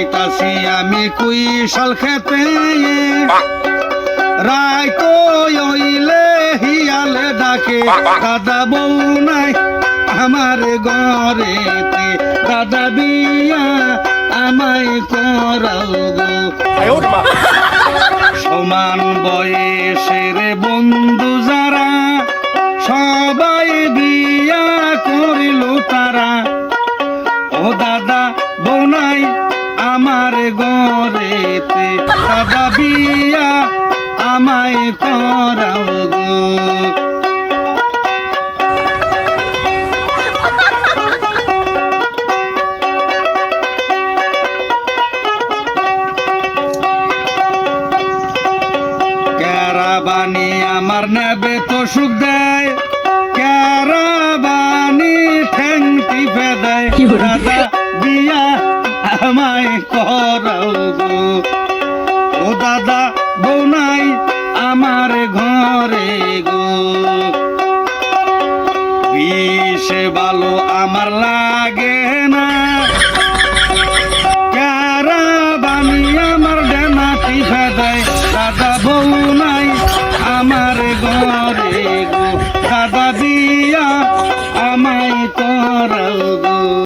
যাইতাছি আমি কুইশাল খেতে রাইতো হইলে হিয়ালে ডাকে দাদা বউ নাই আমার ঘরেতে দাদা বিয়া আমায় করাও গো সমান বয়সের বন্ধু যারা সবাই বিয়া করিল তারা ও দাদা বউ নাই আমার ঘরেতে দাদা বিয়া আমায় করাও গো ক্যারাবানি আমার নেবে তো সুখ দেয় ক্যারাবানি ঠ্যাং টিপে দেয় দাদা বিয়া আমায় করাও গো ও দাদা বউ নাই আমার ঘরে গো বিষে ভালো আমার